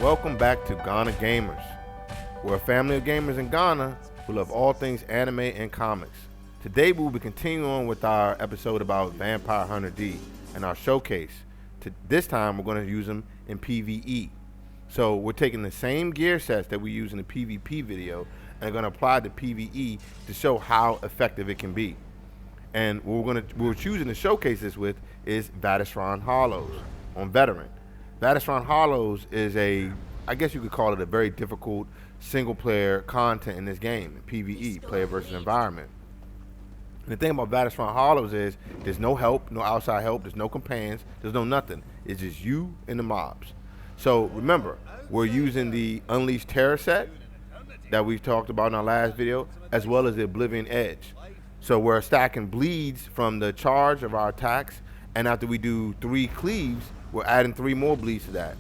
Welcome back to Ghana Gamers. We're a family of gamers in Ghana who love all things anime and comics. Today we will be continuing on with our episode about Vampire Hunter D and our showcase. This time we're going to use them in PvE. So we're taking the same gear sets that we use in the PvP video and going to apply the PvE to show how effective it can be. And what we're choosing to showcase this with is Vateshran Hollows on Veteran. Vateshran Hollows is I guess you could call it a very difficult single player content in this game, PvE, player versus environment. And the thing about Vateshran Hollows is there's no help, no outside help, there's no companions, there's no nothing. It's just you and the mobs. So remember, we're using the Unleashed Terror set that we've talked about in our last video, as well as the Oblivion Edge. So we're stacking bleeds from the charge of our attacks, and after we do 3 cleaves, we're adding 3 more bleeds to that.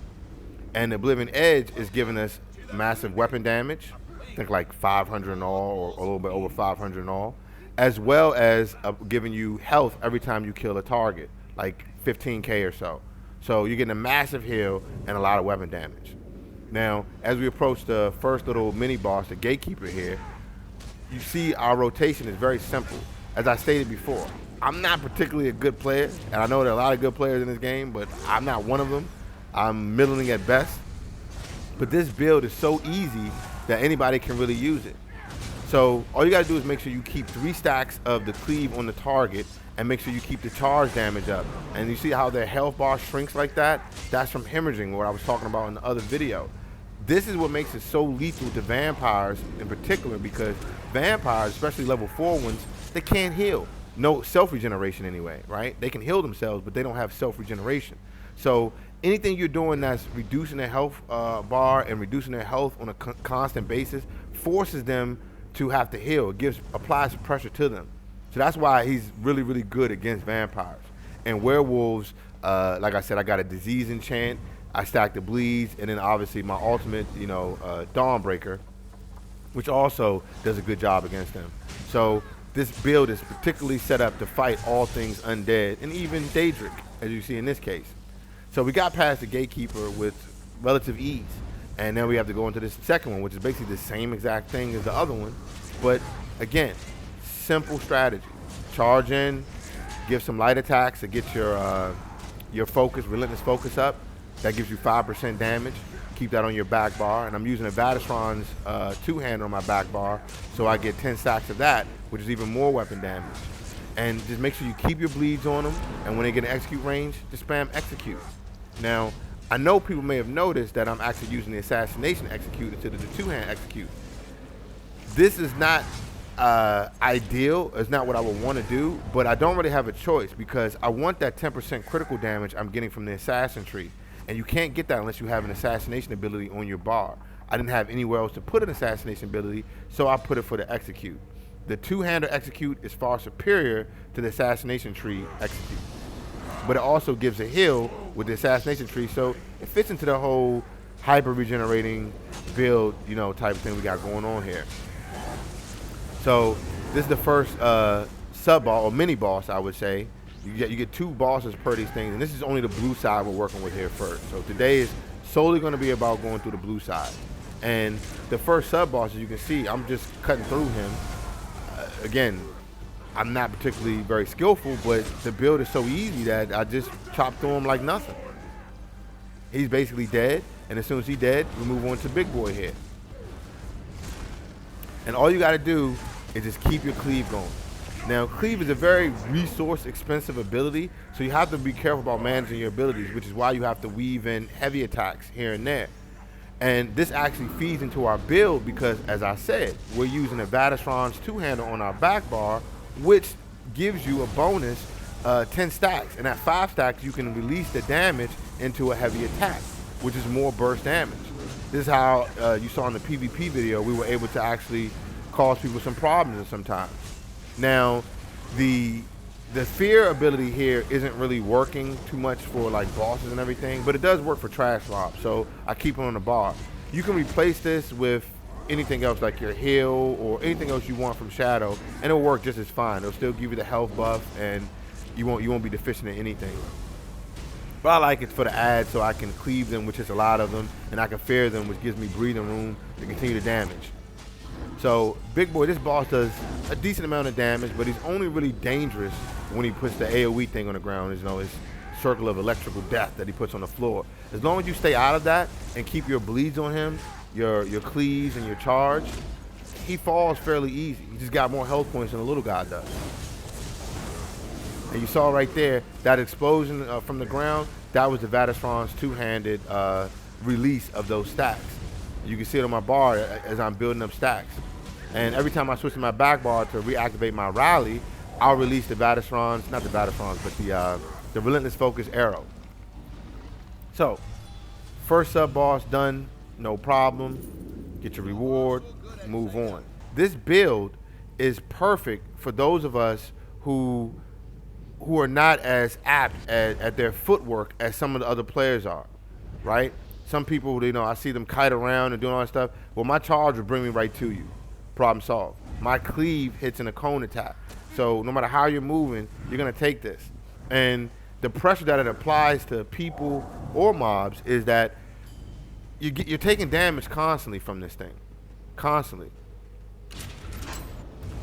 And the Oblivion Edge is giving us massive weapon damage, I think like 500 in all, or a little bit over 500 in all, as well as giving you health every time you kill a target, like 15k or so. So you're getting a massive heal and a lot of weapon damage. Now, as we approach the first little mini boss, the Gatekeeper here, you see our rotation is very simple. As I stated before, I'm not particularly a good player, and I know there are a lot of good players in this game, but I'm not one of them. I'm middling at best. But this build is so easy that anybody can really use it. So all you gotta do is make sure you keep 3 stacks of the cleave on the target and make sure you keep the charge damage up. And you see how their health bar shrinks like that? That's from hemorrhaging, what I was talking about in the other video. This is what makes it so lethal to vampires in particular, because vampires, especially level 4 ones, they can't heal. No self-regeneration anyway, right? They can heal themselves, but they don't have self-regeneration. So anything you're doing that's reducing their health bar and reducing their health on a constant basis forces them to have to heal. It applies pressure to them. So that's why he's really, really good against vampires. And werewolves, like I said, I got a disease enchant, I stacked the bleeds, and then obviously my ultimate, Dawnbreaker, which also does a good job against them. So this build is particularly set up to fight all things undead, and even Daedric, as you see in this case. So we got past the Gatekeeper with relative ease, and then we have to go into this second one, which is basically the same exact thing as the other one, but again, simple strategy. Charge in, give some light attacks to get your focus, relentless focus up. That gives you 5% damage. Keep that on your back bar, and I'm using a Vateshran's 2-hander on my back bar, so I get 10 stacks of that, which is even more weapon damage. And just make sure you keep your bleeds on them, and when they get in execute range, just spam execute. Now, I know people may have noticed that I'm actually using the assassination execute instead of the 2-hand execute. This is not ideal, it's not what I would want to do, but I don't really have a choice because I want that 10% critical damage I'm getting from the assassin tree. And you can't get that unless you have an assassination ability on your bar. I didn't have anywhere else to put an assassination ability, so I put it for the execute. The 2-hander execute is far superior to the assassination tree execute. But it also gives a heal with the assassination tree, so it fits into the whole hyper regenerating build, type of thing we got going on here. So this is the first sub-boss, or mini-boss, I would say. You get 2 bosses per these things, and this is only the blue side we're working with here first. So today is solely going to be about going through the blue side. And the first sub-boss, as you can see, I'm just cutting through him. Again, I'm not particularly very skillful, but the build is so easy that I just chop through him like nothing. He's basically dead, and as soon as he's dead, we move on to big boy here. And all you got to do is just keep your cleave going. Now, cleave is a very resource expensive ability, so you have to be careful about managing your abilities, which is why you have to weave in heavy attacks here and there. And this actually feeds into our build because, as I said, we're using a Vateshran's 2-hander on our back bar, which gives you a bonus 10 stacks. And at 5 stacks, you can release the damage into a heavy attack, which is more burst damage. This is how you saw in the PvP video, we were able to actually cause people some problems sometimes. Now, the fear ability here isn't really working too much for like bosses and everything, but it does work for trash mobs, so I keep it on the bar. You can replace this with anything else like your heal or anything else you want from Shadow, and it'll work just as fine. It'll still give you the health buff, and you won't be deficient in anything. But I like it for the ads so I can cleave them, which is a lot of them, and I can fear them, which gives me breathing room to continue to damage. So Big Boy, this boss does a decent amount of damage, but he's only really dangerous when he puts the AoE thing on the ground, his circle of electrical death that he puts on the floor. As long as you stay out of that and keep your bleeds on him, your cleaves and your charge, he falls fairly easy. He just got more health points than the little guy does. And you saw right there, that explosion from the ground, that was the Vateshran's two-handed release of those stacks. You can see it on my bar as I'm building up stacks. And every time I switch to my back bar to reactivate my rally, I'll release the Vateshran's, not the Vateshran's, but the Relentless Focus arrow. So, first sub-boss done, no problem. Get your reward, move on. This build is perfect for those of us who are not as apt at their footwork as some of the other players are, right? Some people, I see them kite around and doing all that stuff. Well, my charge will bring me right to you. Problem solved. My cleave hits in a cone attack. So no matter how you're moving, you're going to take this. And the pressure that it applies to people or mobs is that you're taking damage constantly from this thing. Constantly.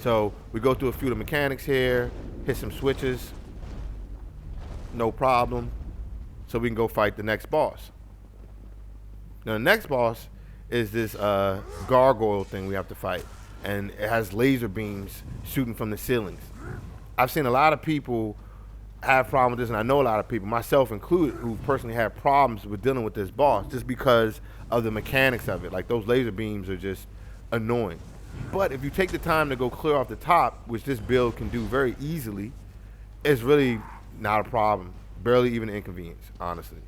So we go through a few of the mechanics here, hit some switches. No problem. So we can go fight the next boss. Now the next boss is this gargoyle thing we have to fight. And it has laser beams shooting from the ceilings. I've seen a lot of people have problems with this, and I know a lot of people, myself included, who personally have problems with dealing with this boss just because of the mechanics of it. Like, those laser beams are just annoying. But if you take the time to go clear off the top, which this build can do very easily, it's really not a problem. Barely even an inconvenience, honestly.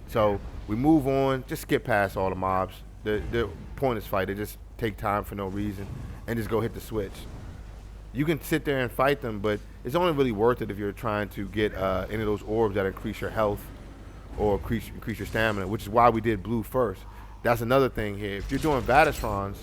So we move on, just skip past all the mobs. They're pointless fight. They just take time for no reason and just go hit the switch. You can sit there and fight them, but it's only really worth it if you're trying to get any of those orbs that increase your health or increase your stamina, which is why we did blue first. That's another thing here. If you're doing Vateshrans,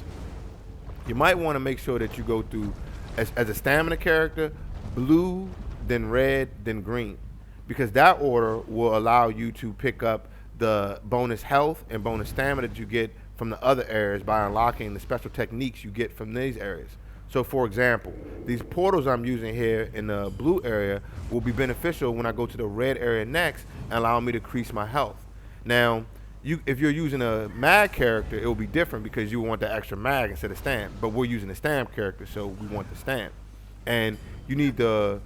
you might want to make sure that you go through, as a stamina character, blue, then red, then green. Because that order will allow you to pick up the bonus health and bonus stamina that you get from the other areas by unlocking the special techniques you get from these areas. So for example, these portals I'm using here in the blue area will be beneficial when I go to the red area next and allow me to increase my health. Now, if you're using a mag character, it will be different because you want the extra mag instead of stamp. But we're using a stamp character, so we want the stamp. And you need the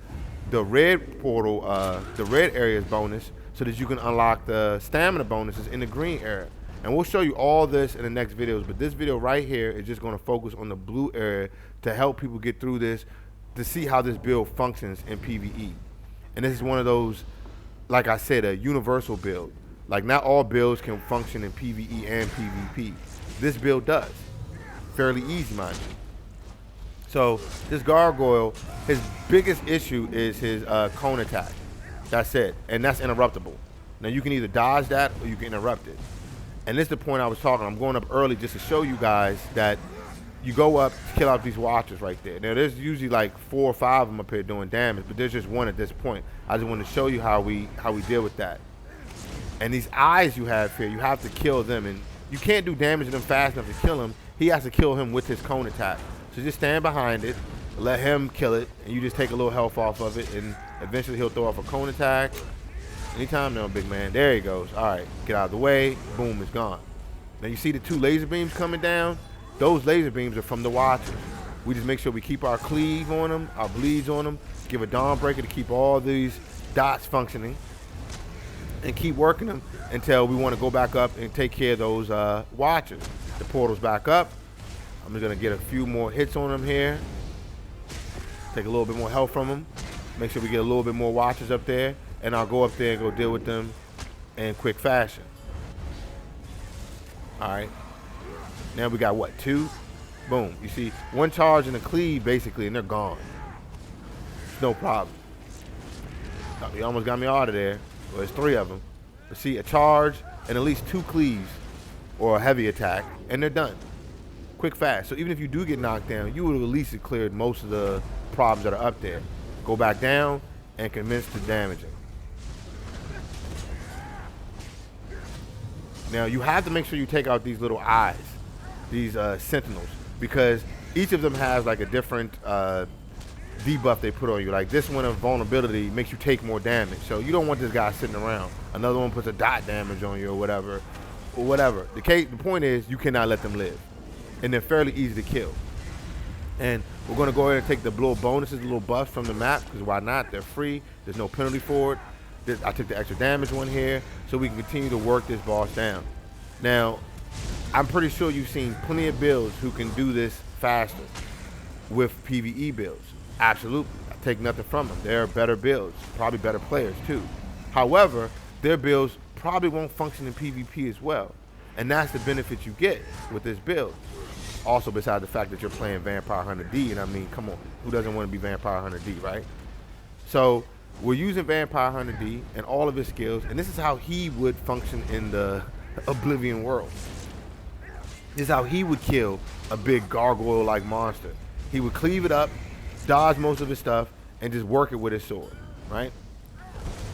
red portal, the red area's bonus, so that you can unlock the stamina bonuses in the green area. And we'll show you all this in the next videos, but this video right here is just going to focus on the blue area to help people get through this, to see how this build functions in PvE. And this is one of those, like I said, a universal build. Like, not all builds can function in PvE and PvP. This build does. Fairly easy, mind you. So this gargoyle, his biggest issue is his cone attack. That's it, and that's interruptible. Now you can either dodge that or you can interrupt it. And this is the point I was talking. I'm going up early just to show you guys that you go up to kill out these watchers right there. Now there's usually like 4 or 5 of them up here doing damage, but there's just one at this point. I just wanted to show you how we deal with that. And these eyes you have here, you have to kill them, and you can't do damage to them fast enough to kill him. He has to kill him with his cone attack. So just stand behind it, let him kill it, and you just take a little health off of it, and eventually he'll throw off a cone attack. Anytime now, big man. There he goes. All right, get out of the way. Boom, it's gone. Now you see the 2 laser beams coming down? Those laser beams are from the watchers. We just make sure we keep our cleave on them, our bleeds on them, give a dawn breaker to keep all these dots functioning, and keep working them until we want to go back up and take care of those watchers. The portal's back up. I'm just going to get a few more hits on them here. Take a little bit more health from them. Make sure we get a little bit more watchers up there. And I'll go up there and go deal with them in quick fashion. All right. Now we got what, 2? Boom. You see, 1 charge and a cleave basically, and they're gone. No problem. He almost got me out of there. Well, there's 3 of them. But see, a charge and at least 2 cleaves or a heavy attack, and they're done. Quick, fast. So even if you do get knocked down, you would have at least cleared most of the problems that are up there. Go back down and commence to damaging. Now you have to make sure you take out these little eyes, these sentinels, because each of them has like a different debuff they put on you. Like this one of vulnerability makes you take more damage, so you don't want this guy sitting around. Another one puts a dot damage on you or whatever. The point is you cannot let them live, and they're fairly easy to kill. And we're going to go ahead and take the little bonuses, the little buffs from the map, because why not? They're free. There's no penalty for it. I took the extra damage one here, so we can continue to work this boss down. Now, I'm pretty sure you've seen plenty of builds who can do this faster with PvE builds. Absolutely. I take nothing from them. They're better builds, probably better players too. However, their builds probably won't function in PvP as well. And that's the benefit you get with this build. Also, besides the fact that you're playing Vampire Hunter D, and I mean, come on, who doesn't want to be Vampire Hunter D, right? So we're using Vampire Hunter D and all of his skills, and this is how he would function in the Oblivion world. This is how he would kill a big gargoyle-like monster. He would cleave it up, dodge most of his stuff, and just work it with his sword, right?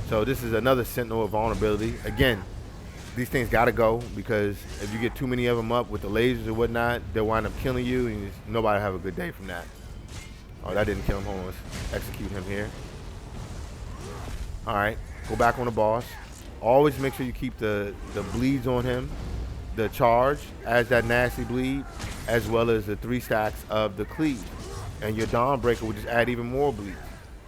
So this is another sentinel of vulnerability. Again, these things gotta go, because if you get too many of them up with the lasers or whatnot, they'll wind up killing you, and nobody have a good day from that. Oh, that didn't kill him. Hold on, let's execute him here. All right, go back on the boss. Always make sure you keep the bleeds on him, the charge as that nasty bleed, as well as the 3 stacks of the cleave. And your Dawnbreaker will just add even more bleeds.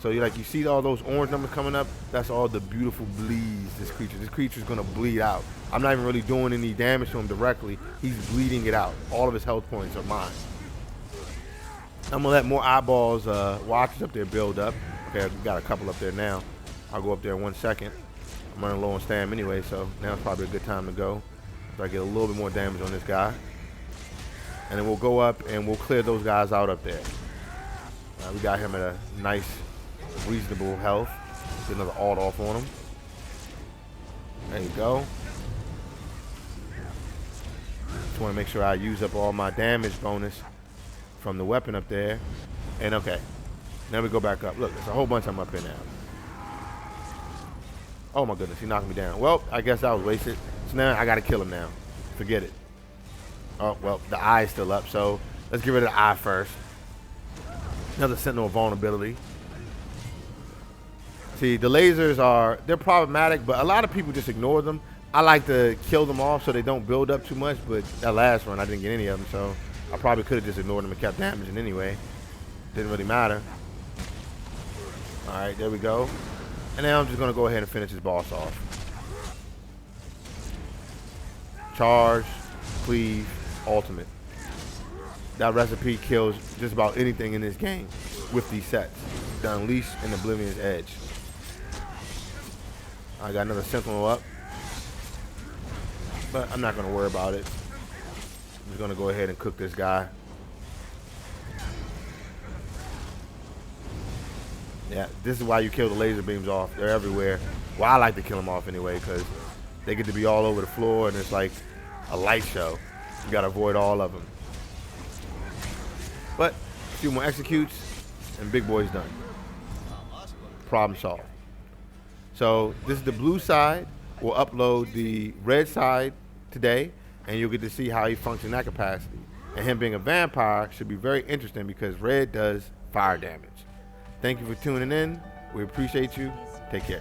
So you see all those orange numbers coming up? That's all the beautiful bleeds this creature's gonna bleed out. I'm not even really doing any damage to him directly. He's bleeding it out. All of his health points are mine. I'm gonna let more eyeballs, watchers up there build up. Okay, we got a couple up there now. I'll go up there in 1 second. I'm running low on stam anyway, so now it's probably a good time to go. So I get a little bit more damage on this guy. And then we'll go up and we'll clear those guys out up there. We got him at a nice, reasonable health. Get another alt off on him. There you go. Just want to make sure I use up all my damage bonus from the weapon up there. And okay, now we go back up. Look, there's a whole bunch of them up here now. Oh my goodness, he knocked me down. Well, I guess that was wasted. So now I got to kill him now. Forget it. Oh, well, the eye is still up, so let's get rid of the eye first. Another sentinel of vulnerability. See, the lasers they're problematic, but a lot of people just ignore them. I like to kill them off so they don't build up too much, but that last run I didn't get any of them, so I probably could have just ignored them and kept damaging anyway. Didn't really matter. All right, there we go. And now I'm just gonna go ahead and finish this boss off. Charge, cleave, ultimate. That recipe kills just about anything in this game with these sets. The Unleash and Oblivion's Edge. I got another sentinel up, but I'm not gonna worry about it. I'm just gonna go ahead and cook this guy. Yeah, this is why you kill the laser beams off. They're everywhere. Well, I like to kill them off anyway, because they get to be all over the floor and it's like a light show. You gotta avoid all of them. But a few more executes and big boy's done. Problem solved. So this is the blue side. We'll upload the red side today, and you'll get to see how he functions in that capacity. And him being a vampire should be very interesting because red does fire damage. Thank you for tuning in. We appreciate you. Take care.